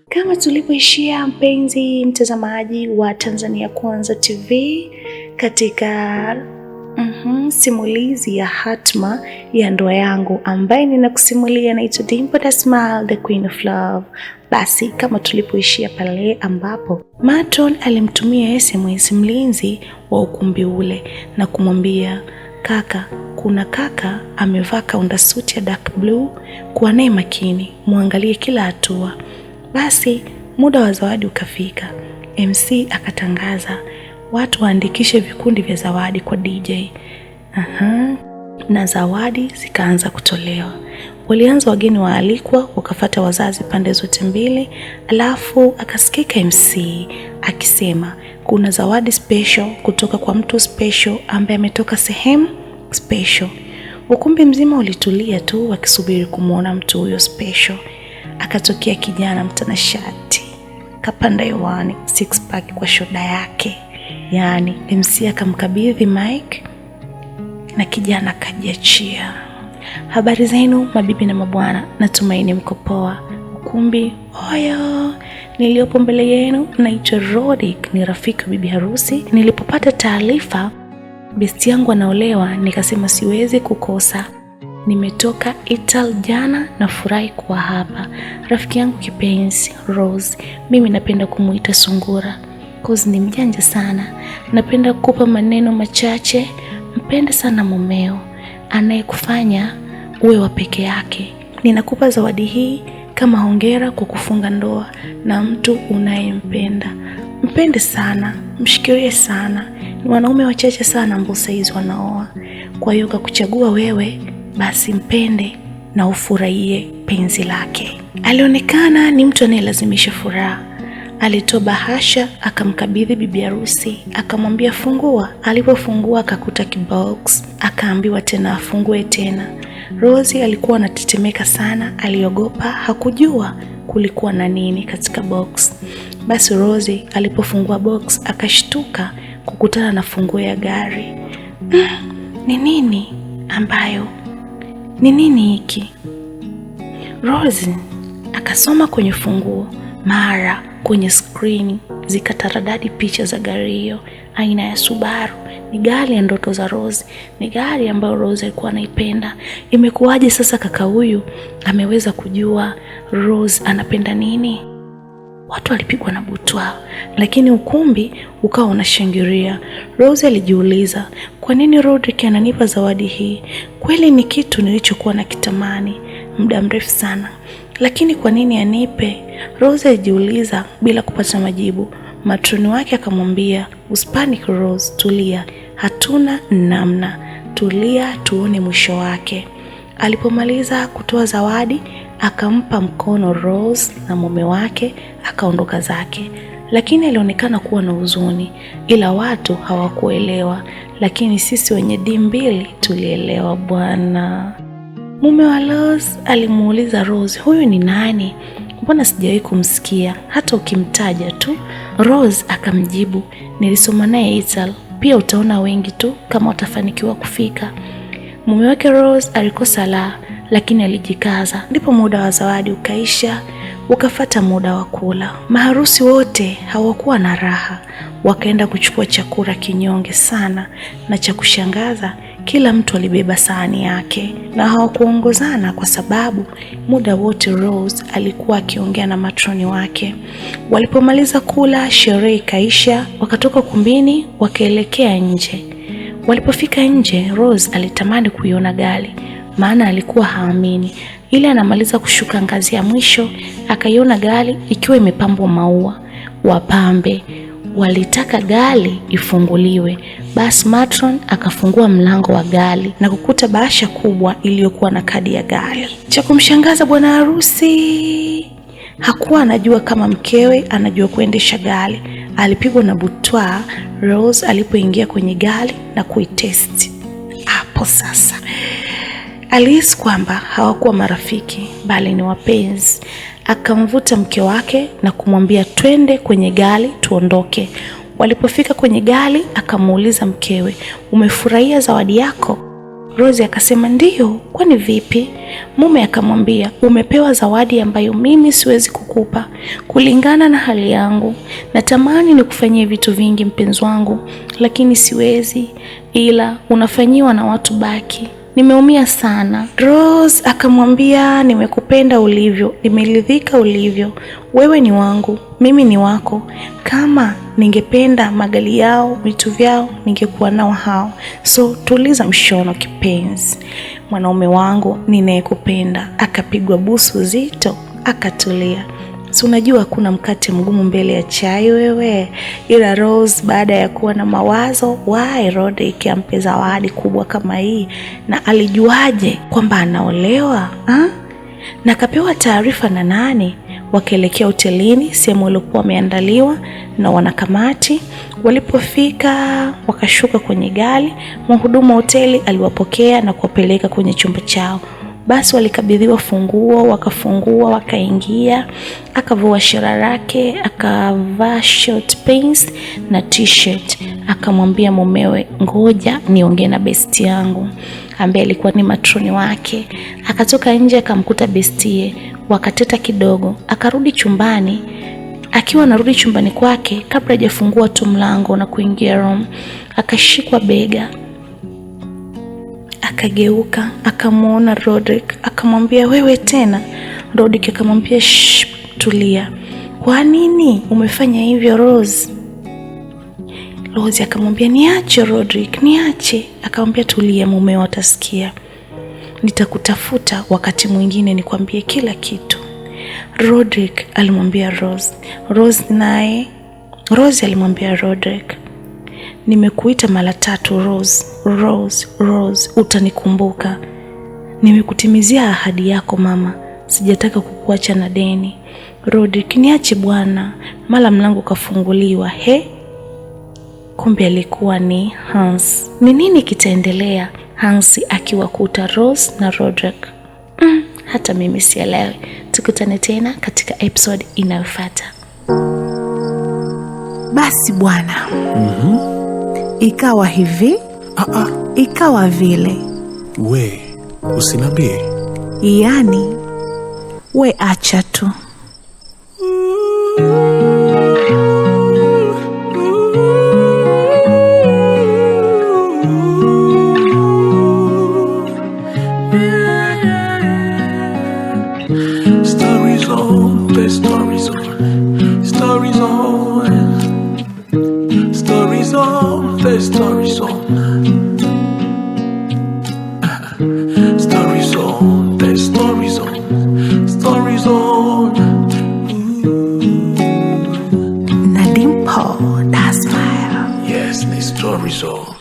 Kama tulipoishia, mpenzi mtazamaji wa Tanzania Kwanza TV, katika simulizi ya hatma ya ndoa yangu ambaye ninakusimulia naitwa Dimple the Smile, the Queen of Love. Basi kama tulipoishia pale ambapo Matron alimtumia SMS mlinzi wa ukumbi ule na kumwambia, kaka, kuna kaka amevaa kaunda suit ya dark blue, kuwa naye makini, muangalie kila hatua. Basi muda wa zawadi ukafika. MC akatangaza watu waandikishe vikundi vya zawadi kwa DJ. Na zawadi zikaanza kutolewa. Walianza wageni waalikwa, wakafata wazazi pande zote mbili, alafu akasikika MC akisema kuna zawadi special kutoka kwa mtu special ambaye ametoka sehemu special. Ukumbi mzima ulitulia tu wakisubiri kumuona mtu huyo special. Akatokea kijana mtanashati, kapanda hewani, six pack kwa shoda yake. Yani MC akamkabidhi mic na kijana kajiachia. Habari zenu mabibi na mabwana, natumaini mko poa. Ukumbi oyo, niliopo mbele yenu naitwa Rodic, ni rafiki wa bibi harusi. Nilipopata taarifa besti yangu anaolewa, nikasema siwezi kukosa. Nimetoka Italy jana na furahi kuwa hapa. Rafiki yangu kipenzi Rose, mimi napenda kumuita Sungura cause ni mjanja sana. Napenda kukupa maneno machache. Mpende sana mumeo anayekufanya uwe wa peke yake. Ninakupa zawadi hii kama hongera kwa kufunga ndoa na mtu unayempenda. Mpende sana, mshikirie sana. Ni wanaume wachache sana ambao saizi wanaoa. Kwa hiyo kukuchagua wewe, basi mpende na ufurahie penzi lake. Alionekana ni mtu anayelazimisha furaha. Alitoa bahasha akamkabidhi bibi harusi, akamwambia fungua. Alipofungua akakuta kibox, akaambiwa tena afungue tena. Rosie alikuwa anatetemeka sana, aliogopa, hakujua kulikuwa na nini katika box. Basi Rosie alipofungua box akashtuka kukutana na funguo ya gari. Ni nini ambayo? Ni nini hiki? Rosie akasoma kwenye funguo. Mara kwenye screen zikataradadi picha za gari hiyo aina ya Subaru. Ni gari ya ndoto za Rose, ni gari ambayo Rose alikuwa anaipenda. Imekuwaje sasa kaka huyu ameweza kujua Rose anapenda nini? Watu walipigwa na butwa, lakini ukumbi ukawa unashangilia. Rose alijiuliza, kwa nini Rodrick ananipa zawadi hii? Kweli ni kitu nilichokuwa nakitamani muda mrefu sana, lakini kwa nini anipe? Rose alijiuliza bila kupata majibu. Matroni wake akamwambia, usipanic Rose, tulia, hatuna namna, tulia tuone mwisho wake. Alipomaliza kutoa zawadi akampa mkono Rose na mume wake, akaondoka zake. Lakini alionekana kuwa na huzuni, ila watu hawakuelewa, lakini sisi wenye D2 tulielewa bwana. Mume wa Rose alimuuliza Rose, huyu ni nani? Mbona sijawahi kumsikia hata ukimtaja tu? Rose akamjibu, nilisoma naye Italy, pia utaona wengi tu kama utafanikiwa kufika. Mume wake Rose alikosa la, lakini alijikaza. Ndipo muda wa zawadi ukaisha, ukafata muda wa kula. Maharusi wote hawakuwa na raha, wakaenda kuchukua chakula kinyonge sana, na cha kushangaza kila mtu alibeba sahani yake na hawakuongozana kwa sababu muda wote Rose alikuwa akiongea na matroni wake. Walipomaliza kula, sherehe ikaisha, wakatoka kumbini wakaelekea nje. Walipofika nje, Rose alitamani kuiona gari, maana alikuwa haamini. Ili anamaliza kushuka ngazi ya mwisho, akaiona gari ikiwa imepambwa maua. Wapambe walitaka gari ifunguliwe. Basi matron akafungua mlango wa gari na kukuta bahasha kubwa iliyokuwa na kadi ya gari. Cha kumshangaza bwana harusi hakuwa anajua kama mkewe anajua kuendesha gari. Alipigwa na butwa Rose alipoingia kwenye gari na kuitest. Hapo sasa alihisi kwamba hawakuwa marafiki bali ni wapenzi. Akamvuta mke wake na kumwambia twende kwenye gari tuondoke. Walipofika kwenye gari akamuuliza mkewe, umefurahia zawadi yako? Rose akasema ndiyo, kwani vipi? Mume akamwambia, umepewa zawadi ambayo mimi siwezi kukupa kulingana na hali yangu. Natamani nikufanyie vitu vingi mpenzi wangu, lakini siwezi, ila unafanyiwa na watu baki. Nimeumia sana. Rose akamwambia, nimekupenda ulivyo, nimeridhika ulivyo. Wewe ni wangu, mimi ni wako. Kama ningependa magari yao, vitu vyao, ningekuwa nao hao. So tuliza mshono kipenzi. Mwanaume wangu ninayekupenda. Akapigwa busu zito, akatulia. Si unajua kuna mkate mgumu mbele ya chai wewe. Ila Rose baada ya kuwa na mawazo, why Rodrick ampe zawadi kubwa kama hii, na alijuaje kwamba anaolewa? Na akapewa taarifa na nani? Wakaelekea hotelini, sehemu ilikuwa imeandaliwa na wanakamati. Walipofika wakashuka kwenye gari, mhudumu wa hoteli aliwapokea na kuwapeleka kwenye chumba chao. Basi walikabidhiwa funguo, wakafungua, wakaingia. Akavua shara lake, akavaa short pants na t-shirt. Akamwambia mumewe, ngoja niongee na besti yangu ambaye alikuwa ni matroni wake. Akatoka nje akamkuta bestie, wakateta kidogo. Akarudi chumbani. Akiwa anarudi chumbani kwake, kabla hajafungua tu mlango na kuingia room, akashikwa bega. Akageuka, akamuona Rodrick, akamwambia, wewe tena? Rodrick akamwambia, shh, tulia. Kwa nini umefanya hivyo Rose? Rose akamwambia, niache Rodrick, niache. Akamwambia, tulia, mumeo atasikia. Nitakutafuta wakati mwingine nikwambie kila kitu. Rodrick alimwambia Rose. Rose alimwambia Rodrick, nimekuita mara 3 Rose, Rose, Rose, utanikumbuka. Nimekutimizia ahadi yako mama, sijataka kukuacha na deni. Rodrick, niache bwana. Mara mlango kafunguliwa. Kumbe alikuwa ni Hans. Ni nini kitaendelea Hans akiwakuta Rose na Rodrick? Hata mimi sielewi. Tukutane tena katika episode inayofuata. Basi bwana. Ikawa hivi, ikawa vile. We, usinambie. Yaani, we acha tu. Stories on, the stories on, stories on, stories on, the stories on, stories on, the stories on, stories on. Na Dimple, that smile. Yes, the stories on.